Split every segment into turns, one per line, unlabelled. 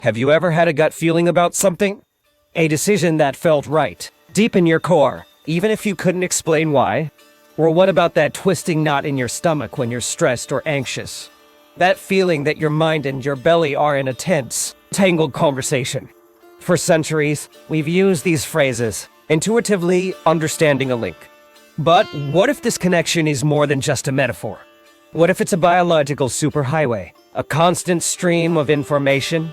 Have you ever had a gut feeling about something? A decision that felt right, deep in your core, even if you couldn't explain why? Or what about that twisting knot in your stomach when you're stressed or anxious? That feeling that your mind and your belly are in a tense, tangled conversation. For centuries, we've used these phrases, intuitively understanding a link. But what if this connection is more than just a metaphor? What if it's a biological superhighway, a constant stream of information?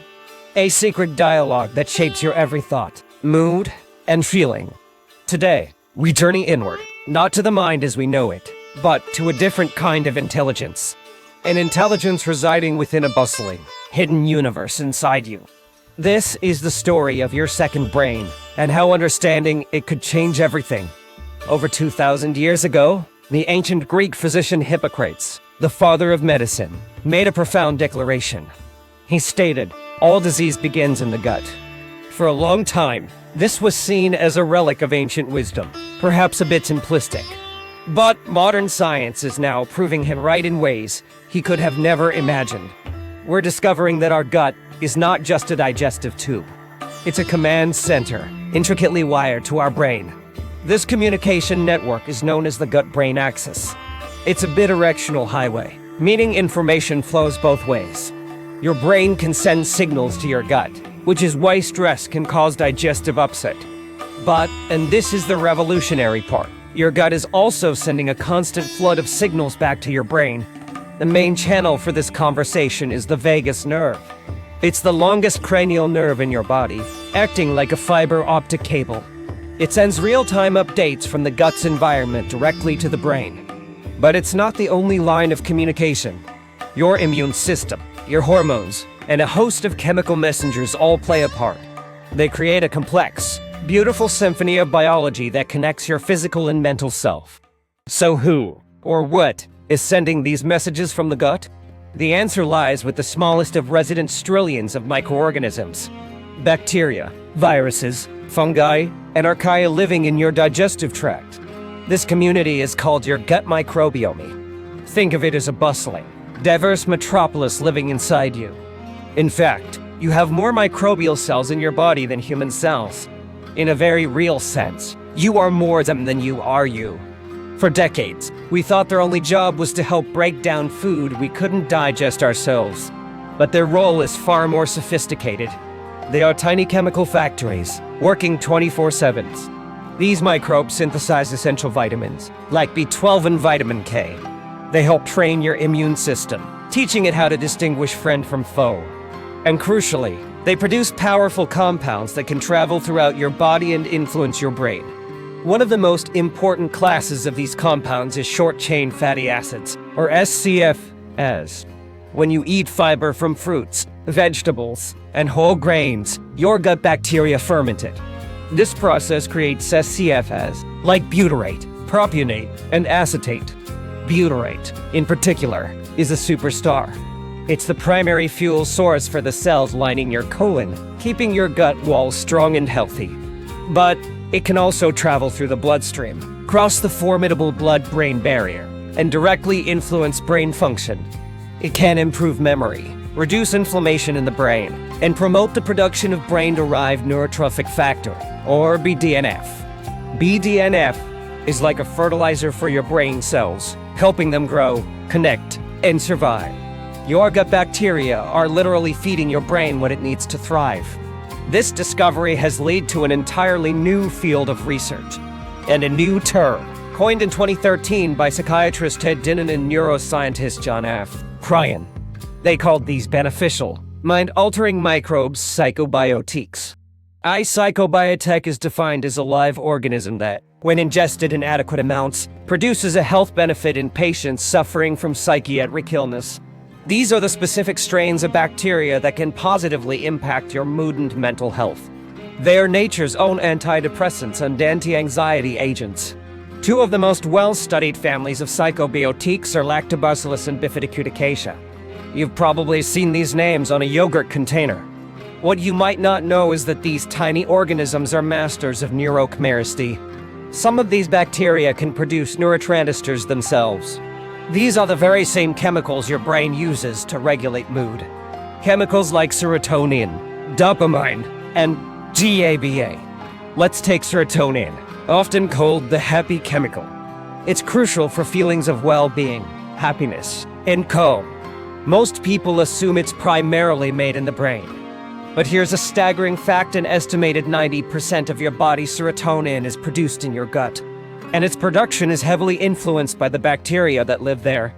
A secret dialogue that shapes your every thought, mood, and feeling. Today, we journey inward, not to the mind as we know it, but to a different kind of intelligence. An intelligence residing within a bustling, hidden universe inside you. This is the story of your second brain, and how understanding it could change everything. Over 2,000 years ago, the ancient Greek physician Hippocrates, the father of medicine, made a profound declaration. He stated, "All disease begins in the gut." For a long time, this was seen as a relic of ancient wisdom, perhaps a bit simplistic. But modern science is now proving him right in ways he could have never imagined. We're discovering that our gut is not just a digestive tube. It's a command center, intricately wired to our brain. This communication network is known as the gut-brain axis. It's a bidirectional highway, meaning information flows both ways. Your brain can send signals to your gut, which is why stress can cause digestive upset. But, and this is the revolutionary part, your gut is also sending a constant flood of signals back to your brain. The main channel for this conversation is the vagus nerve. It's the longest cranial nerve in your body, acting like a fiber optic cable. It sends real-time updates from the gut's environment directly to the brain. But it's not the only line of communication. Your immune system, your hormones, and a host of chemical messengers all play a part. They create a complex, beautiful symphony of biology that connects your physical and mental self. So who, or what, is sending these messages from the gut? The answer lies with the smallest of resident trillions of microorganisms. Bacteria, viruses, fungi, and archaea living in your digestive tract. This community is called your gut microbiome. Think of it as a bustling, diverse metropolis living inside you. In fact, you have more microbial cells in your body than human cells. In a very real sense, you are more them than you are you. For decades, we thought their only job was to help break down food we couldn't digest ourselves. But their role is far more sophisticated. They are tiny chemical factories, working 24/7. These microbes synthesize essential vitamins, like B12 and vitamin K. They help train your immune system, teaching it how to distinguish friend from foe. And crucially, they produce powerful compounds that can travel throughout your body and influence your brain. One of the most important classes of these compounds is short-chain fatty acids, or SCFs. When you eat fiber from fruits, vegetables, and whole grains, your gut bacteria ferment it. This process creates SCFs, like butyrate, propionate, and acetate. Butyrate, in particular, is a superstar. It's the primary fuel source for the cells lining your colon, keeping your gut walls strong and healthy. But it can also travel through the bloodstream, cross the formidable blood-brain barrier, and directly influence brain function. It can improve memory, reduce inflammation in the brain, and promote the production of brain-derived neurotrophic factor, or BDNF. BDNF is like a fertilizer for your brain cells, helping them grow, connect, and survive. Your gut bacteria are literally feeding your brain what it needs to thrive. This discovery has led to an entirely new field of research, and a new term, coined in 2013 by psychiatrist Ted Dinnan and neuroscientist John F. Cryan. They called these beneficial, mind-altering microbes psychobiotics. A psychobiotic is defined as a live organism that, when ingested in adequate amounts, produces a health benefit in patients suffering from psychiatric illness. These are the specific strains of bacteria that can positively impact your mood and mental health. They are nature's own antidepressants and anti-anxiety agents. Two of the most well-studied families of psychobiotics are Lactobacillus and Bifidobacteriaceae. You've probably seen these names on a yogurt container. What you might not know is that these tiny organisms are masters of neurochemistry. Some of these bacteria can produce neurotransmitters themselves. These are the very same chemicals your brain uses to regulate mood. Chemicals like serotonin, dopamine, and GABA. Let's take serotonin, often called the happy chemical. It's crucial for feelings of well-being, happiness, and calm. Most people assume it's primarily made in the brain. But here's a staggering fact: an estimated 90% of your body's serotonin is produced in your gut. And its production is heavily influenced by the bacteria that live there.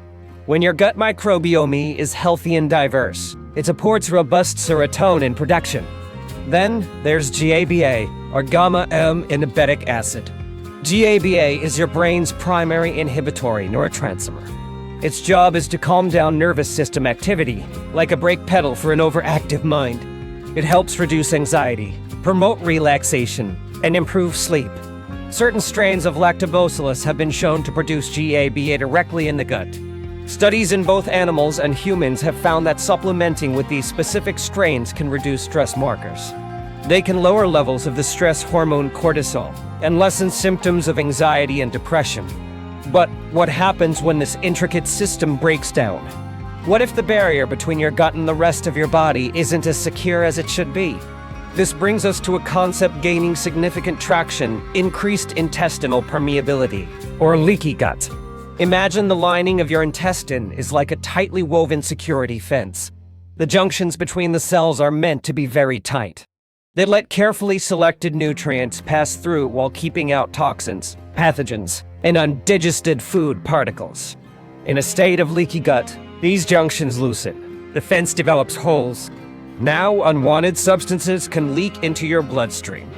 When your gut microbiome is healthy and diverse, it supports robust serotonin production. Then there's GABA, or gamma-aminobutyric acid. GABA is your brain's primary inhibitory neurotransmitter. Its job is to calm down nervous system activity, like a brake pedal for an overactive mind. It helps reduce anxiety, promote relaxation, and improve sleep. Certain strains of lactobacillus have been shown to produce GABA directly in the gut. Studies in both animals and humans have found that supplementing with these specific strains can reduce stress markers. They can lower levels of the stress hormone cortisol and lessen symptoms of anxiety and depression. But what happens when this intricate system breaks down? What if the barrier between your gut and the rest of your body isn't as secure as it should be? This brings us to a concept gaining significant traction: increased intestinal permeability, or leaky gut. Imagine the lining of your intestine is like a tightly woven security fence. The junctions between the cells are meant to be very tight. They let carefully selected nutrients pass through while keeping out toxins, pathogens, and undigested food particles. In a state of leaky gut, these junctions loosen. The fence develops holes. Now, unwanted substances can leak into your bloodstream.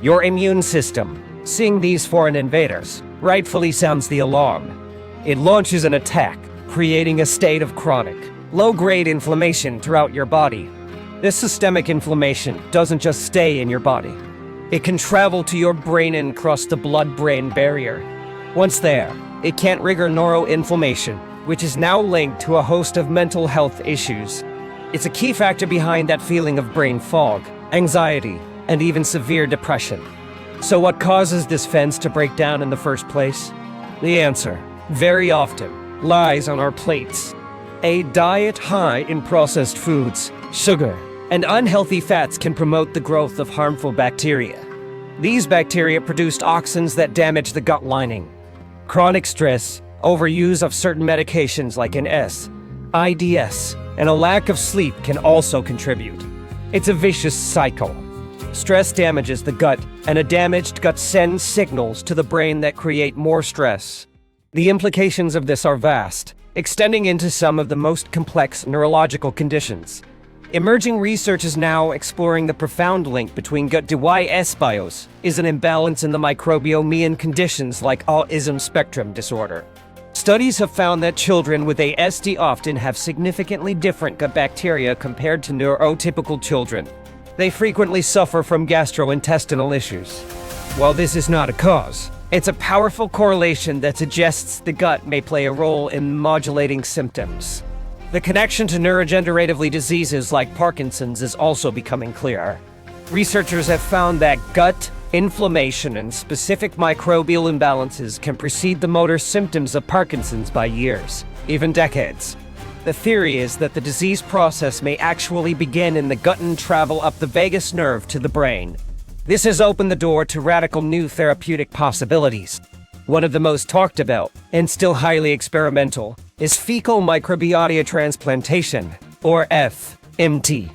Your immune system, seeing these foreign invaders, rightfully sounds the alarm. It launches an attack, creating a state of chronic, low-grade inflammation throughout your body. This systemic inflammation doesn't just stay in your body. It can travel to your brain and cross the blood-brain barrier. Once there, it can trigger neuroinflammation, which is now linked to a host of mental health issues. It's a key factor behind that feeling of brain fog, anxiety, and even severe depression. So what causes this fence to break down in the first place? The answer, very often, lies on our plates. A diet high in processed foods, sugar, and unhealthy fats can promote the growth of harmful bacteria. These bacteria produce toxins that damage the gut lining. Chronic stress, overuse of certain medications like IDS, and a lack of sleep can also contribute. It's a vicious cycle. Stress damages the gut, and a damaged gut sends signals to the brain that create more stress. The implications of this are vast, extending into some of the most complex neurological conditions. Emerging research is now exploring the profound link between gut dysbios is an imbalance in the microbiome and conditions like autism spectrum disorder. Studies have found that children with ASD often have significantly different gut bacteria compared to neurotypical children. They frequently suffer from gastrointestinal issues. While this is not a cause, it's a powerful correlation that suggests the gut may play a role in modulating symptoms. The connection to neurodegenerative diseases like Parkinson's is also becoming clearer. Researchers have found that gut inflammation and specific microbial imbalances can precede the motor symptoms of Parkinson's by years, even decades. The theory is that the disease process may actually begin in the gut and travel up the vagus nerve to the brain. This has opened the door to radical new therapeutic possibilities. One of the most talked about, and still highly experimental, is fecal microbiota transplantation, or FMT.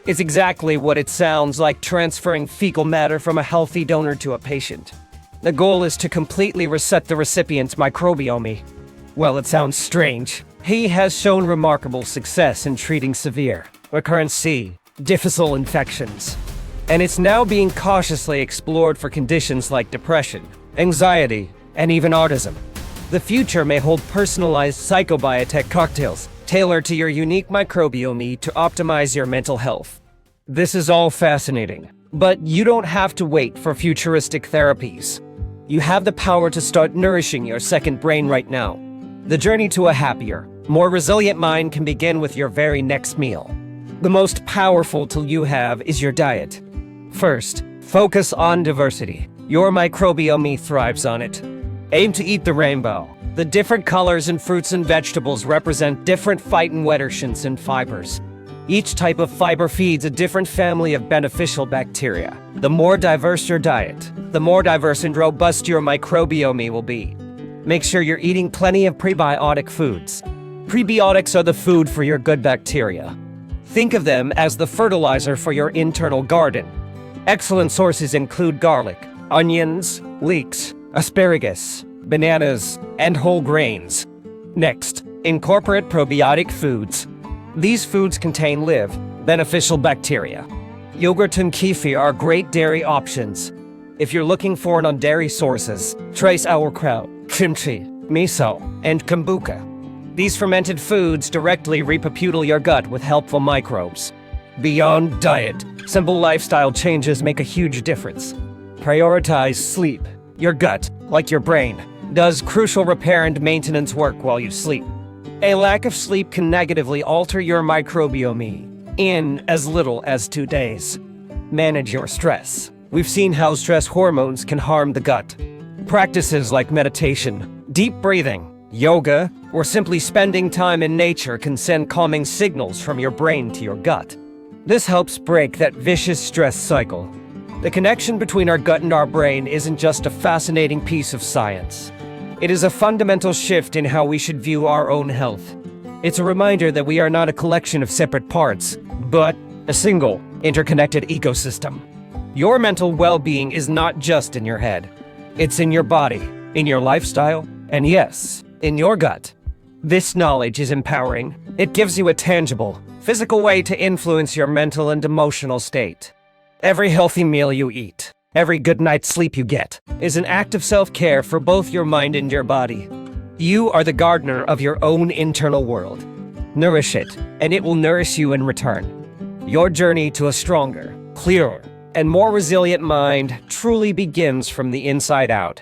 It's exactly what it sounds like: transferring fecal matter from a healthy donor to a patient. The goal is to completely reset the recipient's microbiome. Well, it sounds strange. He has shown remarkable success in treating severe, recurrent difficile infections. And it's now being cautiously explored for conditions like depression, anxiety, and even autism. The future may hold personalized psychobiotic cocktails tailored to your unique microbiome to optimize your mental health. This is all fascinating, but you don't have to wait for futuristic therapies. You have the power to start nourishing your second brain right now. The journey to a happier, more resilient mind can begin with your very next meal. The most powerful tool you have is your diet. First, focus on diversity. Your microbiome thrives on it. Aim to eat the rainbow. The different colors in fruits and vegetables represent different phytonutrients and fibers. Each type of fiber feeds a different family of beneficial bacteria. The more diverse your diet, the more diverse and robust your microbiome will be. Make sure you're eating plenty of prebiotic foods. Prebiotics are the food for your good bacteria. Think of them as the fertilizer for your internal garden. Excellent sources include garlic, onions, leeks, asparagus, bananas, and whole grains. Next, incorporate probiotic foods. These foods contain live, beneficial bacteria. Yogurt and kefir are great dairy options. If you're looking for non-dairy sources, try sauerkraut, kimchi, miso, and kombucha. These fermented foods directly repopulate your gut with helpful microbes. Beyond diet, simple lifestyle changes make a huge difference. Prioritize sleep. Your gut, like your brain, does crucial repair and maintenance work while you sleep. A lack of sleep can negatively alter your microbiome in as little as 2 days. Manage your stress. We've seen how stress hormones can harm the gut. Practices like meditation, deep breathing, yoga, or simply spending time in nature can send calming signals from your brain to your gut. This helps break that vicious stress cycle. The connection between our gut and our brain isn't just a fascinating piece of science. It is a fundamental shift in how we should view our own health. It's a reminder that we are not a collection of separate parts, but a single, interconnected ecosystem. Your mental well-being is not just in your head. It's in your body, in your lifestyle, and yes, in your gut. This knowledge is empowering. It gives you a tangible, physical way to influence your mental and emotional state. Every healthy meal you eat, every good night's sleep you get, is an act of self-care for both your mind and your body. You are the gardener of your own internal world. Nourish it, and it will nourish you in return. Your journey to a stronger, clearer, and more resilient mind truly begins from the inside out.